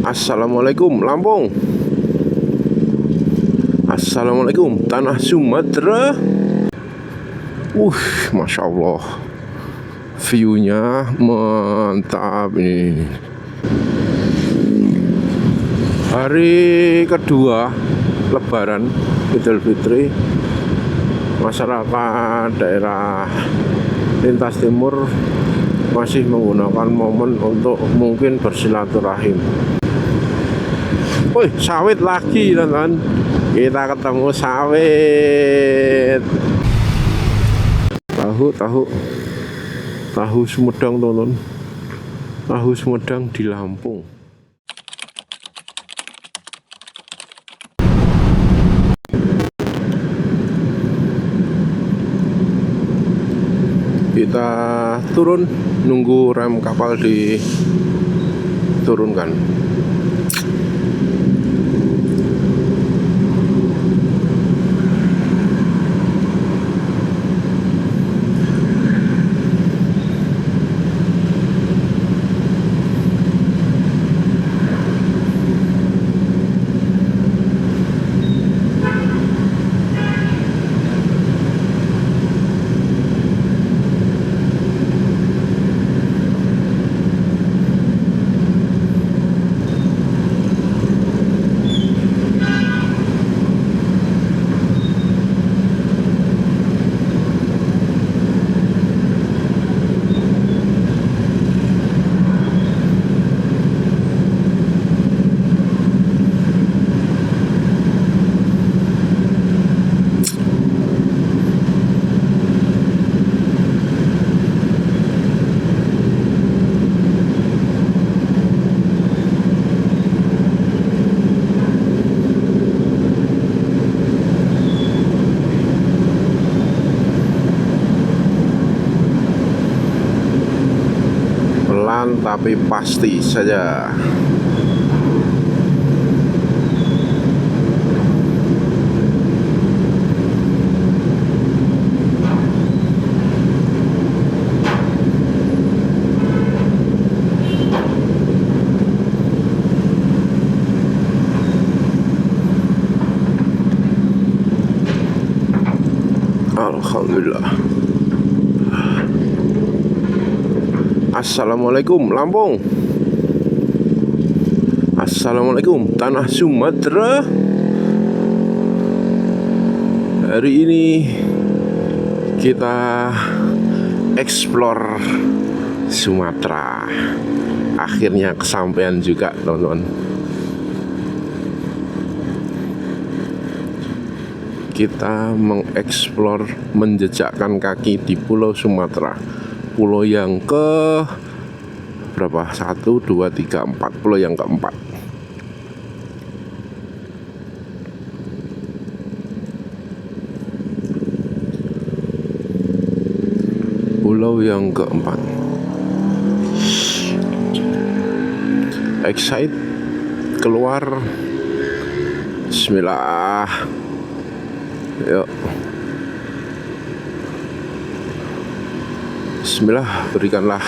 Assalamualaikum Lampung. Assalamualaikum tanah Sumatera. Masya Allah, view-nya mantap ini. Hari kedua Lebaran Idul Fitri, masyarakat daerah lintas timur masih menggunakan momen untuk mungkin bersilaturahim. Wih, sawit lagi teman-teman. Kita ketemu sawit. Tahu Sumedang teman-teman. Tahu Sumedang di Lampung. Kita turun nunggu rem kapal diturunkan. Pelan tapi pasti saja. Alhamdulillah. Assalamualaikum Lampung. Assalamualaikum tanah Sumatera. Hari ini kita explore Sumatera. Akhirnya kesampaian juga teman-teman. Kita mengeksplor, menjejakkan kaki di Pulau Sumatera. Pulau yang ke berapa? 1, 2, 3, 4. Pulau yang keempat. Pulau yang keempat. Excited keluar. Bismillah. Yuk. Bismillah, berikanlah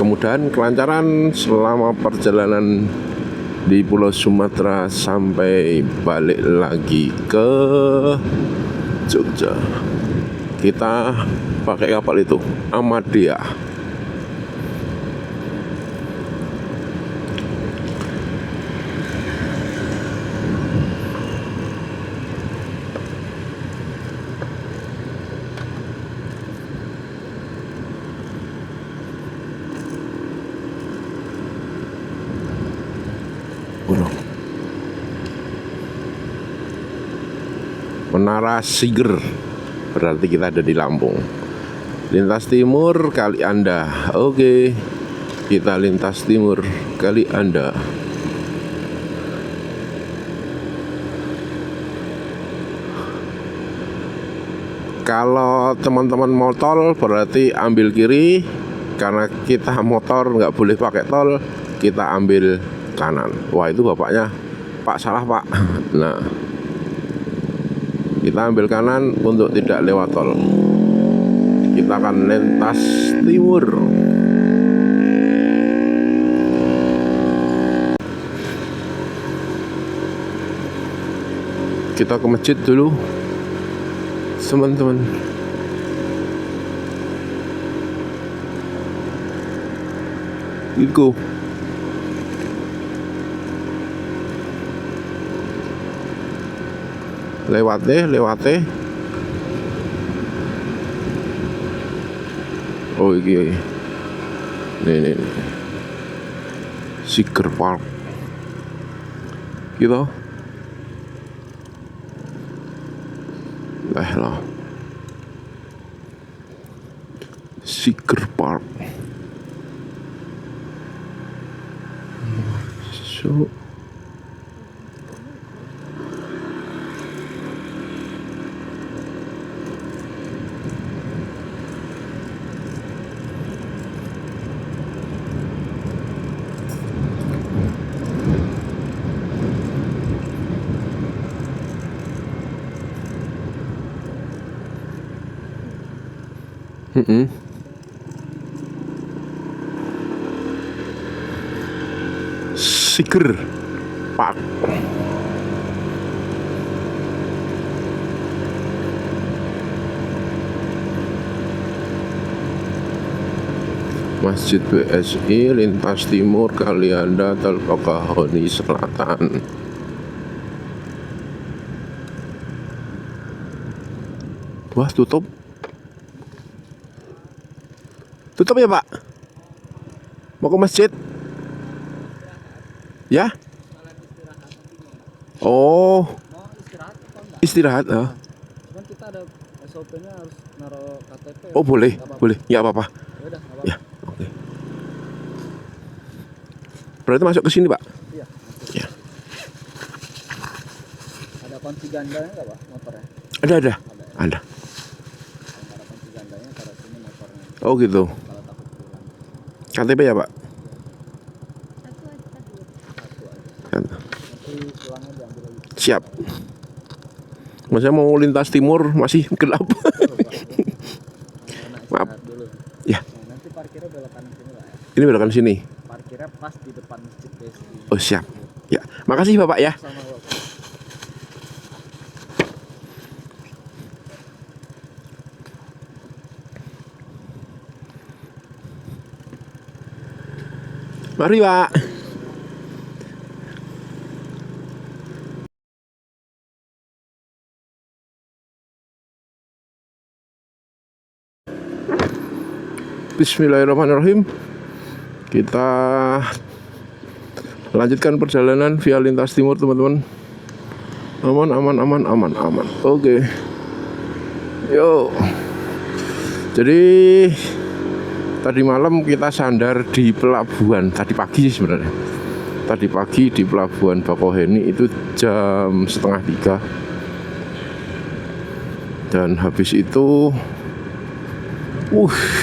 kemudahan, kelancaran selama perjalanan di Pulau Sumatera sampai balik lagi ke Jogja. Kita pakai kapal itu, Ahmadiyah. Menara Siger, berarti kita ada di Lampung. Lintas timur Kali Anda. Oke, kita lintas timur Kali Anda. Kalau teman-teman mau tol berarti ambil kiri. Karena kita motor nggak boleh pakai tol, kita ambil kanan. Wah, itu bapaknya Pak, salah Pak. Nah, kita ambil kanan untuk tidak lewat tol. Kita akan lintas timur. Kita ke masjid dulu, teman-teman. Itu lewat deh. Oh iya, nih. Seeker Park gitu lah. Seeker Park. So Seeker Park. Masjid BSI lintas timur Kalianda Bakaheni Selatan. Wah, tutup ya Pak? Mau ke masjid? Ya? Oh, istirahat. Cuman kita ada SOP-nya harus naruh KTP. Oh boleh, ya apa-apa. Yaudah, Ya, oke. Berarti masuk ke sini Pak? Iya. Ya. Ada kunci gandanya nggak Pak motornya? Ada. Kalau Ada. nggak ada kunci gandanya taruh sini motornya. Oh gitu. Kalau takut pulang. KTP ya Pak? Satu aja. Kan. Nanti pulangnya diambil lagi. Siap. Maksudnya mau lintas timur masih gelap. Maaf. Dulu. Ya. Nah, nanti parkirnya belok kanan sini Pak ya. Ini belokan sini. Parkirnya pas di depan masjid BSI. Oh siap. Ya, makasih Bapak ya. Sama Bapak. Mari Pak. Bismillahirrahmanirrahim. Kita lanjutkan perjalanan via lintas timur teman-teman. Aman. Oke. Yo. Jadi tadi malam kita sandar di pelabuhan. Tadi pagi sih sebenarnya. Tadi pagi di pelabuhan Bakauheni itu jam 2:30. Dan habis itu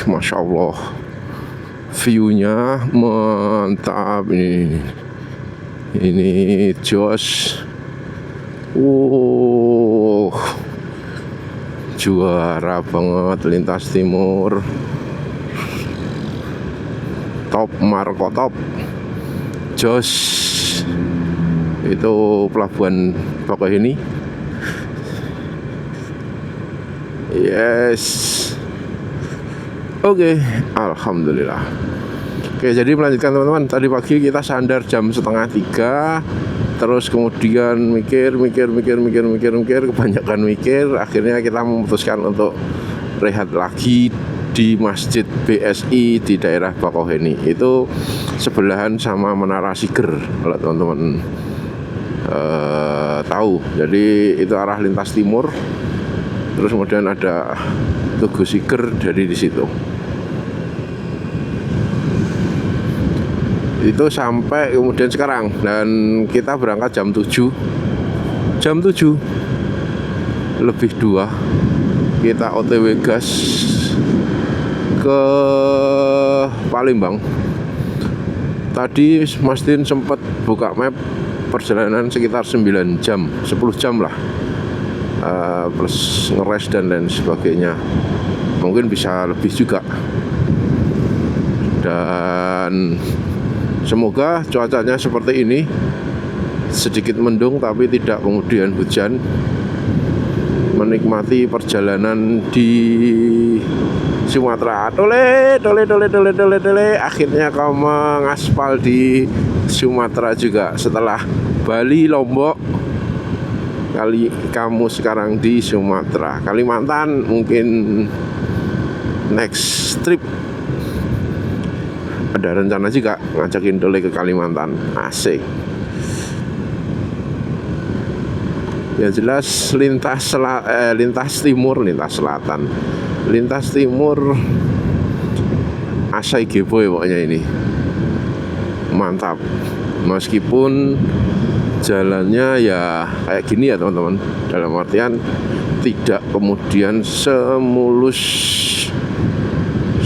Masya Allah, view-nya mantap ini jos. Juara banget lintas timur. Top Marco top. Jos. Itu pelabuhan Bakauheni. Yes. Oke, alhamdulillah. Oke, jadi melanjutkan teman-teman. Tadi pagi kita sandar jam 2:30. Terus kemudian mikir, kebanyakan mikir. Akhirnya kita memutuskan untuk rehat lagi di Masjid BSI di daerah Bakauheni. Itu sebelahan sama Menara Seeker, kalau teman-teman tahu. Jadi itu arah lintas timur. Terus kemudian ada Tugu Seeker dari di situ. Itu sampai kemudian sekarang, dan kita berangkat jam 7 lebih 2 kita OTW gas ke Palembang. Tadi Mas Din sempat buka map perjalanan sekitar 9 jam, 10 jam lah, plus ngeres dan lain sebagainya. Mungkin bisa lebih juga. Dan semoga cuacanya seperti ini sedikit mendung tapi tidak kemudian hujan. Menikmati perjalanan di Sumatera. Tole. Akhirnya kau mengaspal di Sumatera juga. Setelah Bali, Lombok, kamu sekarang di Sumatera. Kalimantan mungkin next trip. Ada rencana juga ngajakin Tole ke Kalimantan. Asik. Yang jelas lintas timur, lintas selatan, lintas timur Asai Geboy pokoknya ini. Mantap. Meskipun jalannya ya kayak gini ya teman-teman, dalam artian tidak kemudian semulus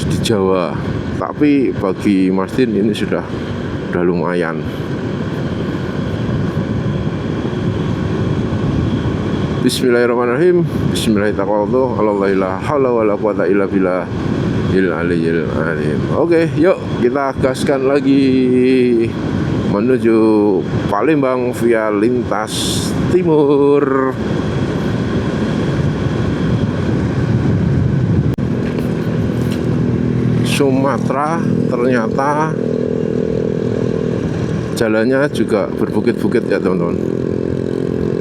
di Jawa, tapi bagi Mas Din ini sudah lumayan. Bismillahirrahmanirrahim. Bismillahirrahmanirrahim. Allahi la haula wala quwata illa billahil aliyyil azim. Oke, yuk kita gaskan lagi menuju Palembang via lintas timur. Sumatera ternyata jalannya juga berbukit-bukit ya teman-teman.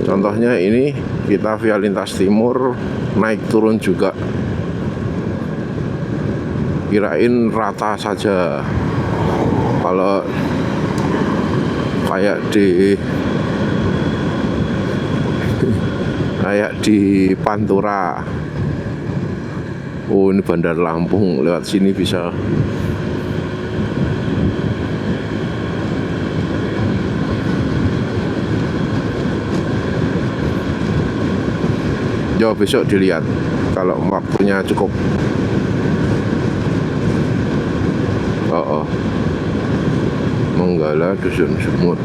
Contohnya ini kita via lintas timur, naik turun juga. Kirain rata saja. Kalau kayak di Pantura. Oh, ini Bandar Lampung, lewat sini bisa. Ya besok dilihat kalau waktunya cukup. Menggala Dusun Sumut.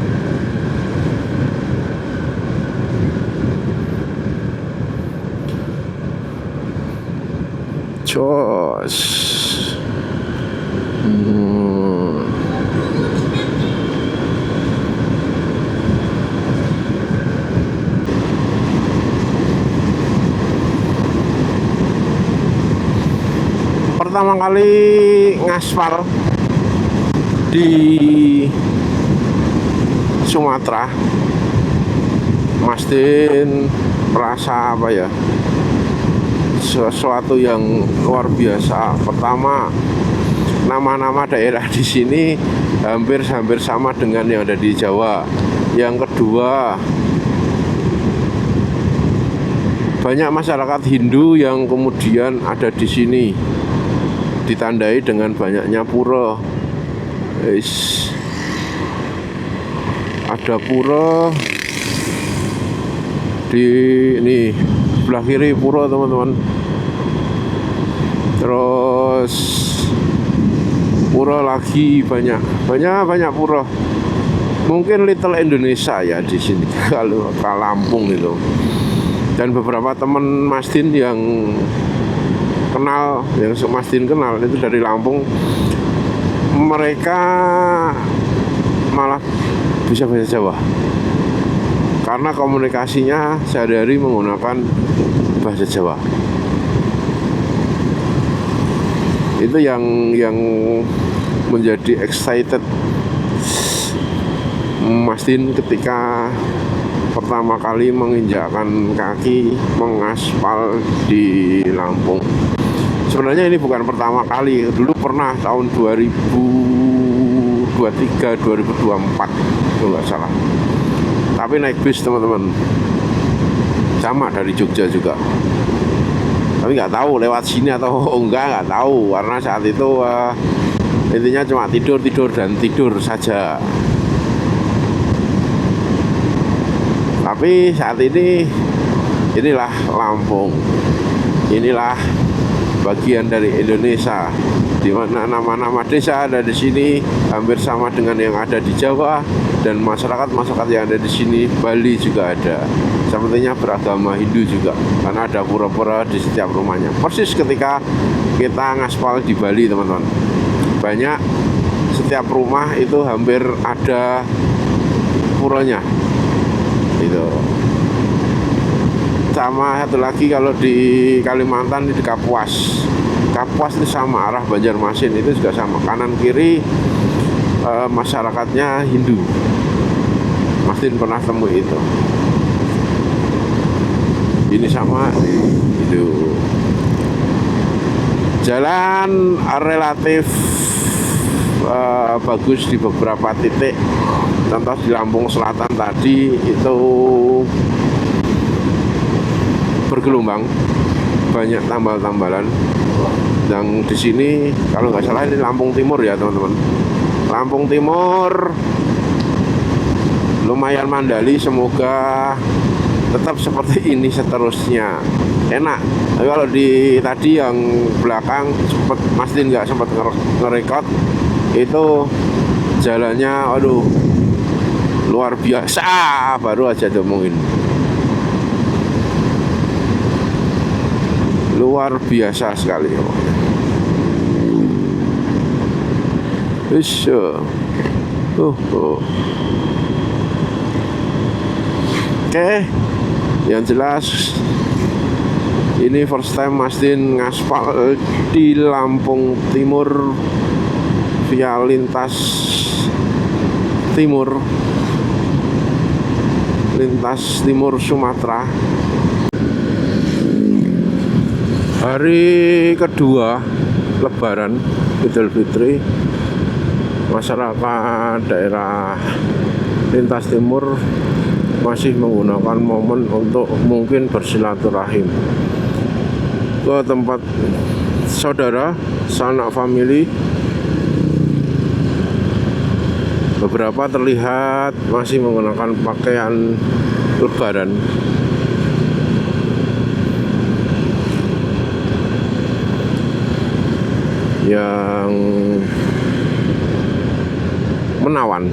Cos. Pertama kali ngaspal di Sumatera, Mas Din merasa apa ya, sesuatu yang luar biasa. Pertama, nama-nama daerah di sini hampir sama dengan yang ada di Jawa. Yang kedua, banyak masyarakat Hindu yang kemudian ada di sini, ditandai dengan banyaknya pura. Ada pura di ini sebelah kiri, pura teman-teman. Terus pura lagi banyak pura. Mungkin Little Indonesia ya di sini kalau ke Lampung itu. Dan beberapa teman Mas Din yang Mas Din kenal itu dari Lampung, mereka malah bisa bahasa Jawa karena komunikasinya sehari-hari menggunakan bahasa Jawa. Itu yang menjadi excited Mas Din ketika pertama kali menginjakkan kaki mengaspal di Lampung. Sebenarnya ini bukan pertama kali, dulu pernah tahun 2023, 2024 kalau nggak salah. Tapi naik bis teman-teman, sama dari Jogja juga. Tapi nggak tahu lewat sini atau nggak tahu, karena saat itu intinya cuma tidur dan tidur saja. Tapi saat ini, inilah Lampung, inilah bagian dari Indonesia, di mana nama-nama desa ada di sini hampir sama dengan yang ada di Jawa, dan masyarakat yang ada di sini Bali juga ada. Sepertinya beragama Hindu juga, karena ada pura-pura di setiap rumahnya. Persis ketika kita ngaspal di Bali teman-teman, banyak, setiap rumah itu hampir ada puranya. itu. Sama satu lagi kalau di Kalimantan di Kapuas. Kapuas itu sama, arah Banjarmasin itu juga sama, kanan kiri masyarakatnya Hindu. Mastin pernah temui itu. Ini sama itu. Jalan relatif bagus di beberapa titik. Contoh di Lampung Selatan tadi itu bergelombang, banyak tambal-tambalan. Yang di sini kalau nggak salah ini Lampung Timur ya teman-teman. Lampung Timur lumayan mandali, semoga tetap seperti ini seterusnya. Enak. Tapi kalau di tadi yang belakang sempat Mas Din nggak sempat ngerekod itu jalannya, aduh luar biasa, baru aja diomongin. Luar biasa sekali. Oke, yang jelas ini first time Mas Din ngaspal di Lampung Timur via lintas timur, lintas timur Sumatera. Hari kedua Lebaran Idul Fitri, masyarakat daerah lintas timur masih menggunakan momen untuk mungkin bersilaturahim ke tempat saudara, sanak famili. Beberapa terlihat masih menggunakan pakaian Lebaran. Yang menawan.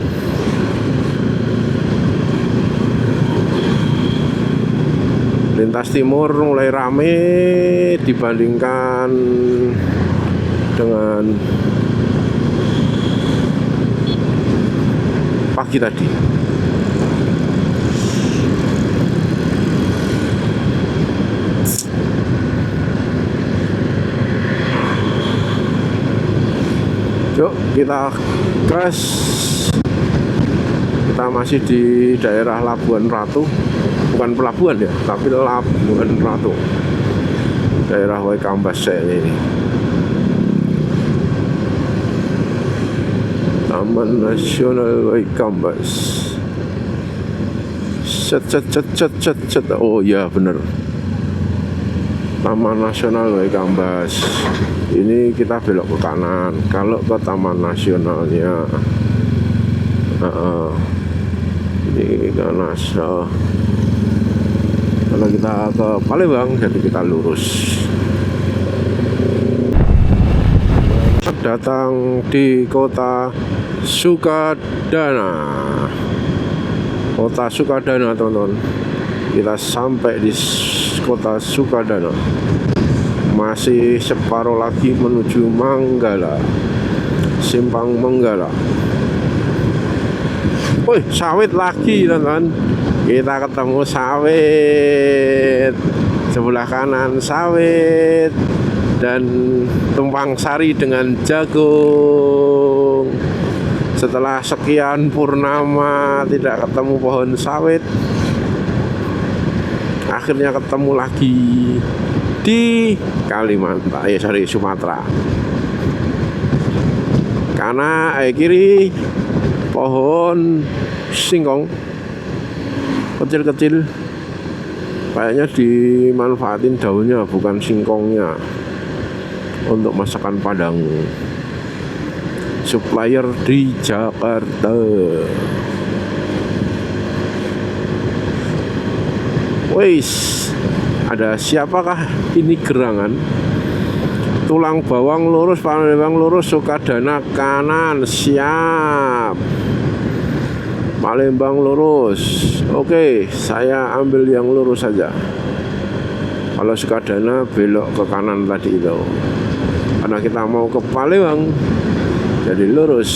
Lintas timur mulai rame dibandingkan dengan pagi tadi. Yuk kita gas. Kita masih di daerah Labuan Ratu. Bukan pelabuhan ya, tapi Labuan Ratu, daerah Waikambas ini. Taman Nasional Waikambas. Cet. Oh ya bener, Taman Nasional Waikambas. Ini kita belok ke kanan. Kalau ke Taman Nasionalnya ini ke Nasional. Kalau kita ke Palembang, jadi kita lurus. Datang di kota Sukadana. Kota Sukadana teman-teman. Kita sampai di kota Sukadana. Masih separuh lagi menuju Manggala, Simpang Manggala. Woi, sawit lagi teman-teman. Kita ketemu sawit, sebelah kanan sawit dan tumpang sari dengan jagung. Setelah sekian purnama tidak ketemu pohon sawit, akhirnya ketemu lagi di Kalimantan, Sumatera. Karena kiri pohon singkong kecil-kecil, kayaknya dimanfaatin daunnya bukan singkongnya untuk masakan Padang. Supplier di Jakarta. Wais, ada siapakah ini gerangan? Tulang bawang lurus, Palembang lurus, Sukadana kanan, siap. Palembang lurus. Oke, saya ambil yang lurus saja. Kalau Sukadana belok ke kanan tadi itu. Karena kita mau ke Palembang, jadi lurus.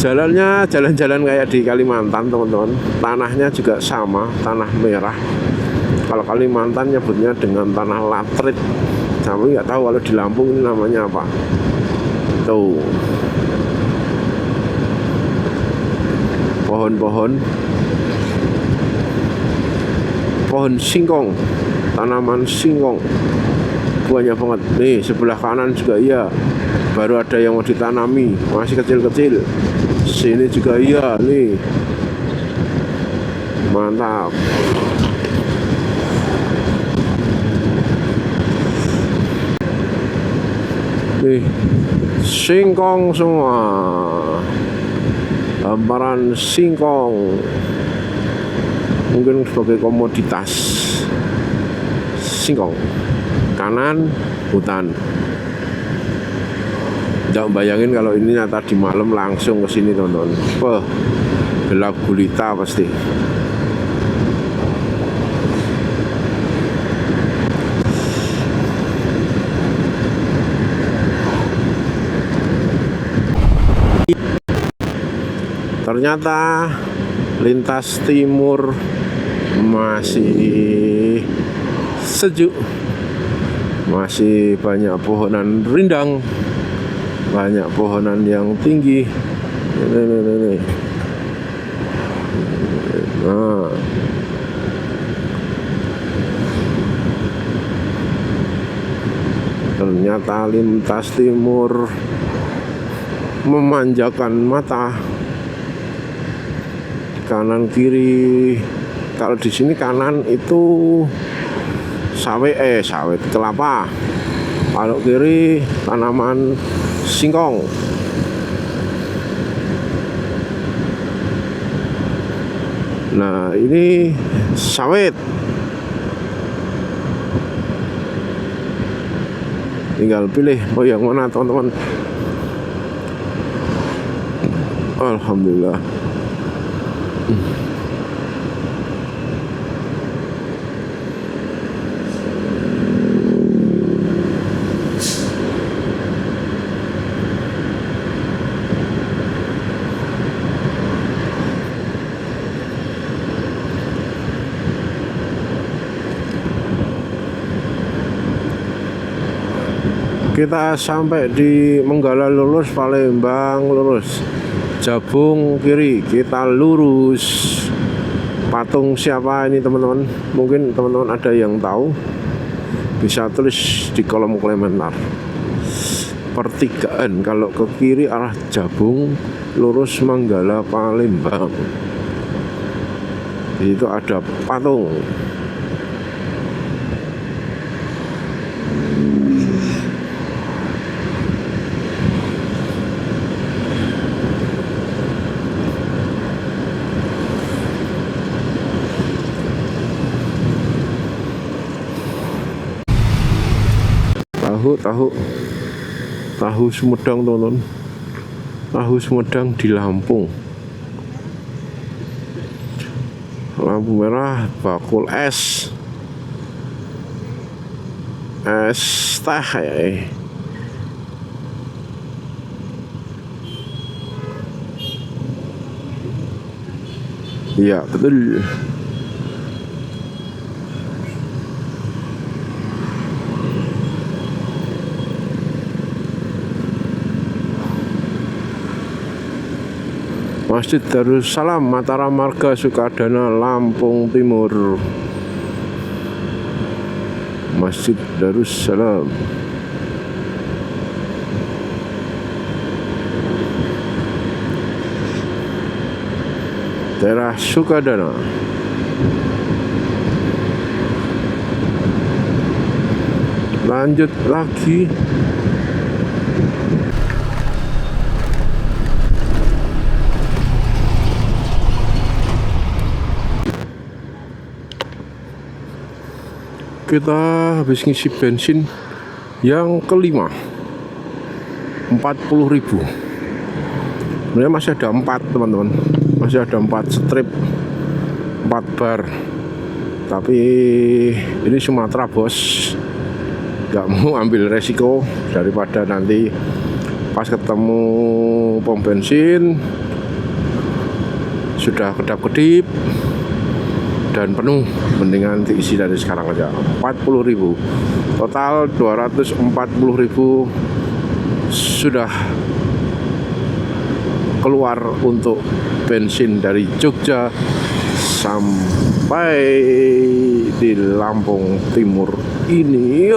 Jalannya jalan-jalan kayak di Kalimantan teman-teman. Tanahnya juga sama, tanah merah. Kalau Kalimantan nyebutnya dengan tanah latrit. Tapi nggak tahu kalau di Lampung ini namanya apa. Tuh, pohon-pohon singkong, tanaman singkong banyak banget. Nih sebelah kanan juga iya, baru ada yang mau ditanami, masih kecil-kecil. Sini juga iya nih, mantap. Nih singkong semua, hamparan singkong, mungkin sebagai komoditas. Singkong kanan hutan. Tidak bayangin kalau ini nyata di malam langsung ke sini teman-teman. Wah, gelap gulita pasti. Ternyata lintas timur masih sejuk, masih banyak pohonan rindang, banyak pohonan yang tinggi. Ini. Nah, ternyata lintas timur memanjakan mata. Kanan kiri, kalau di sini kanan itu sawit kelapa, kalau kiri tanaman singkong. Nah ini sawit, tinggal pilih mau yang mana teman-teman. Alhamdulillah. Kita sampai di Menggala lurus, Palembang lurus, Jabung kiri, kita lurus. Patung siapa ini teman-teman? Mungkin teman-teman ada yang tahu, bisa tulis di kolom komentar. Pertigaan kalau ke kiri arah Jabung, lurus Menggala Palembang. Di situ ada patung. Tahu Sumedang teman-teman. Tahu Sumedang di Lampung. Lampu merah, bakul es teh ya. Iya betul. Masjid Darussalam Mataram Marga Sukadana Lampung Timur. Masjid Darussalam. Daerah Sukadana. Lanjut lagi. Kita habis ngisi bensin yang kelima, 40.000. Sebenarnya masih ada 4 teman-teman, masih ada 4 strip, 4 bar. Tapi ini Sumatera bos, nggak mau ambil resiko daripada nanti pas ketemu pom bensin sudah kedap-kedip dan penuh, mendingan diisi dari sekarang aja. 40.000 total, 240.000 sudah keluar untuk bensin dari Jogja sampai di Lampung Timur ini.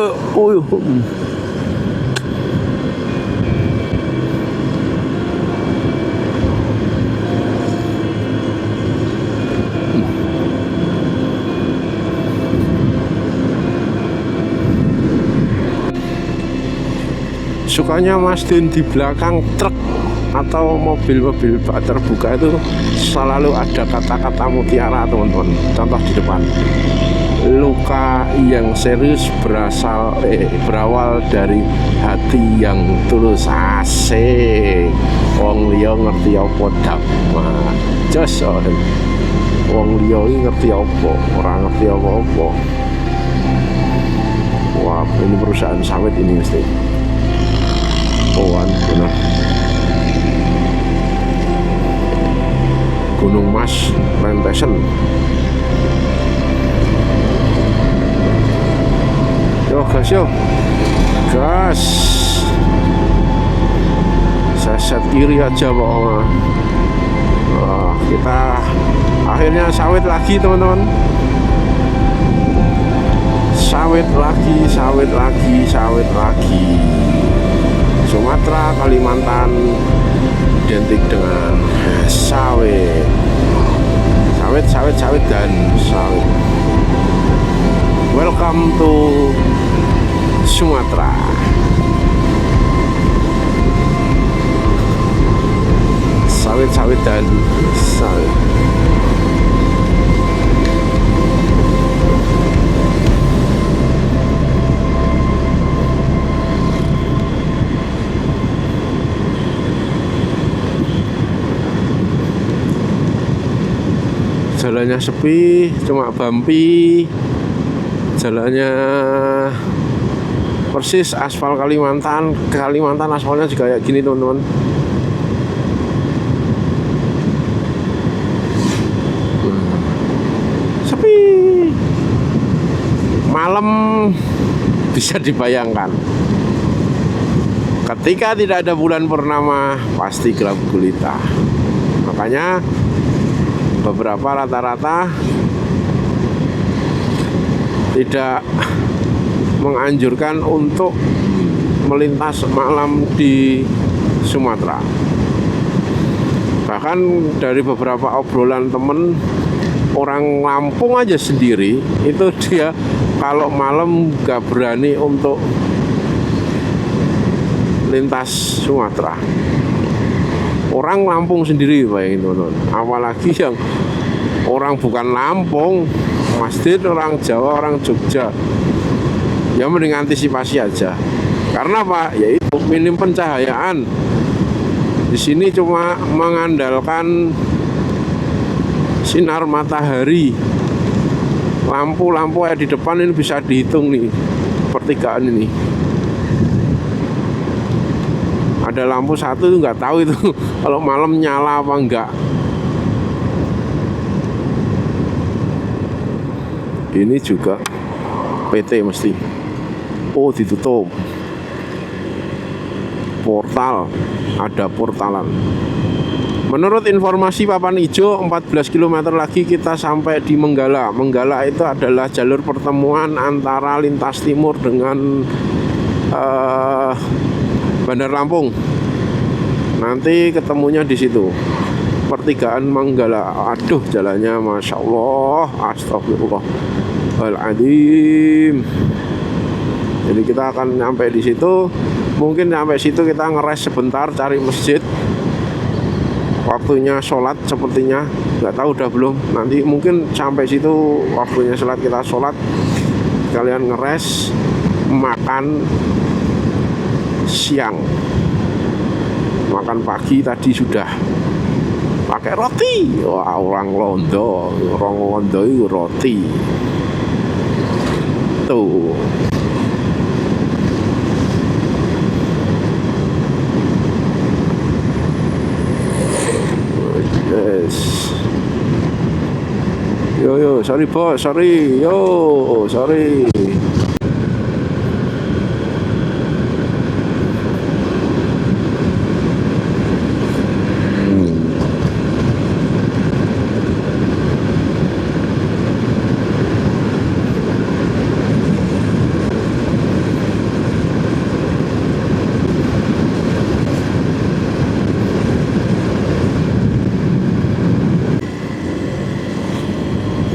Sukanya Mas Din di belakang truk atau mobil-mobil bak terbuka itu selalu ada kata-kata mutiara, teman-teman. Contoh di depan, luka yang serius berawal dari hati yang tulus. Asik, wong liya ngerti apa dak jos, wong liya iki ngerti apa, ora ngerti apa-apa. Wah, ini perusahaan sawit ini mesti. Oh, benar. Gunung Mas Plantation. Yo gas yo, gas. Seset kiri aja pokoknya. Kita akhirnya sawit lagi, teman-teman. Sawit lagi. Sumatera, Kalimantan identik dengan sawit dan sawit. Welcome to Sumatera. Sawit dan sawit. Jalannya sepi, cuma bumpy. Jalannya persis aspal Kalimantan. Kalimantan aspalnya juga kayak gini, teman-teman. Sepi. Malam bisa dibayangkan. Ketika tidak ada bulan purnama, pasti gelap gulita. Makanya beberapa rata-rata tidak menganjurkan untuk melintas malam di Sumatera. Bahkan dari beberapa obrolan temen, orang Lampung aja sendiri itu dia kalau malam gak berani untuk lintas Sumatera. Orang Lampung sendiri, bayangin, teman-teman. Apalagi yang orang bukan Lampung, Mas Din orang Jawa, orang Jogja. Ya mending antisipasi aja. Karena apa? Yaitu minim pencahayaan. Di sini cuma mengandalkan sinar matahari. Lampu-lampu di depan ini bisa dihitung nih, pertigaan ini. Ada lampu satu itu nggak tahu itu kalau malam nyala apa enggak. Ini juga PT mesti. Oh, ditutup. Portal, ada portalan. Menurut informasi papan hijau, 14 km lagi kita sampai di Menggala. Menggala itu adalah jalur pertemuan antara lintas timur dengan Bandar Lampung. Nanti ketemunya di situ. Pertigaan Menggala. Aduh, jalannya Masya Allah, astagfirullahaladzim. Jadi kita akan nyampe di situ. Mungkin sampai situ kita ngeres sebentar, cari masjid. Waktunya sholat sepertinya, nggak tahu udah belum. Nanti mungkin sampai situ waktunya sholat, kita sholat, kalian ngeres, makan siang, makan pagi tadi sudah pakai roti. Wah, orang Londo itu roti tuh. Yes. Yo, sorry bos, sorry. Yo, sorry.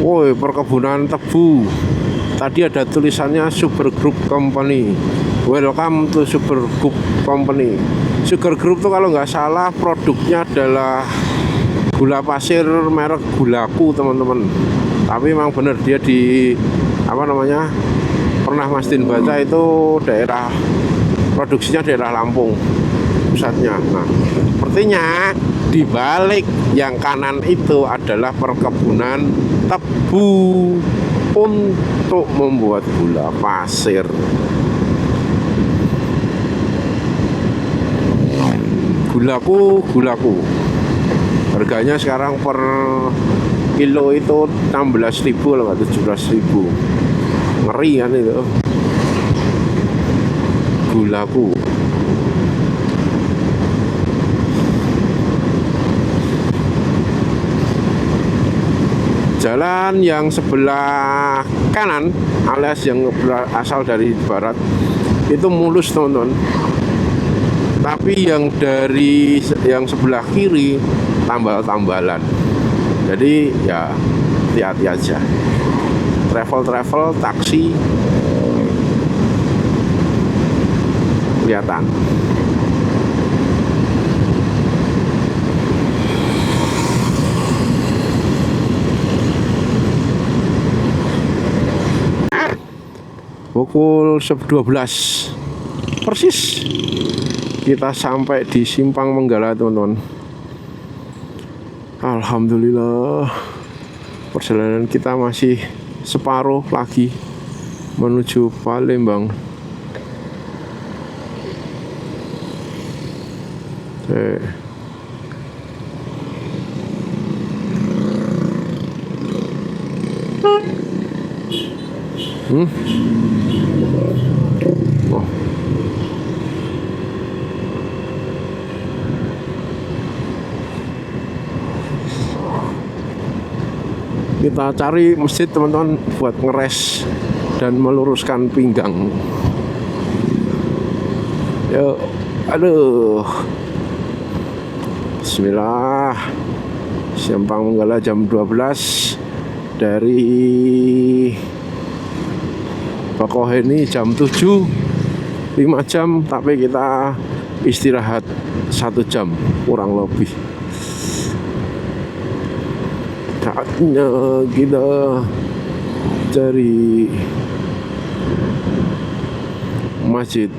Woi, perkebunan tebu. Tadi ada tulisannya Sugar Group Company. Welcome to Sugar Group Company. Sugar Group tuh kalau nggak salah produknya adalah gula pasir merek Gulaku, teman-teman. Tapi memang benar dia di apa namanya? Pernah Mas Din baca itu daerah produksinya daerah Lampung pusatnya. Nah, sepertinya di balik yang kanan itu adalah perkebunan tebu untuk membuat gula pasir. Gulaku. Harganya sekarang per kilo itu 16.000 loh, 17.000. Ngeri kan itu. Gulaku. Jalan yang sebelah kanan alias yang asal dari barat itu mulus, teman-teman. Tapi yang dari yang sebelah kiri tambal-tambalan. Jadi ya hati-hati aja. Travel taksi kelihatan. Pukul 12 persis kita sampai di Simpang Menggala, teman-teman. Alhamdulillah, perjalanan kita masih separuh lagi menuju Palembang. Oh. Kita cari masjid, teman-teman, buat ngeres dan meluruskan pinggang. Yuk, aduh. Bismillah. Simpang Menggala jam 12 dari Bakauheni jam 7, 5 jam, tapi kita istirahat 1 jam kurang lebih. Saatnya kita cari masjid.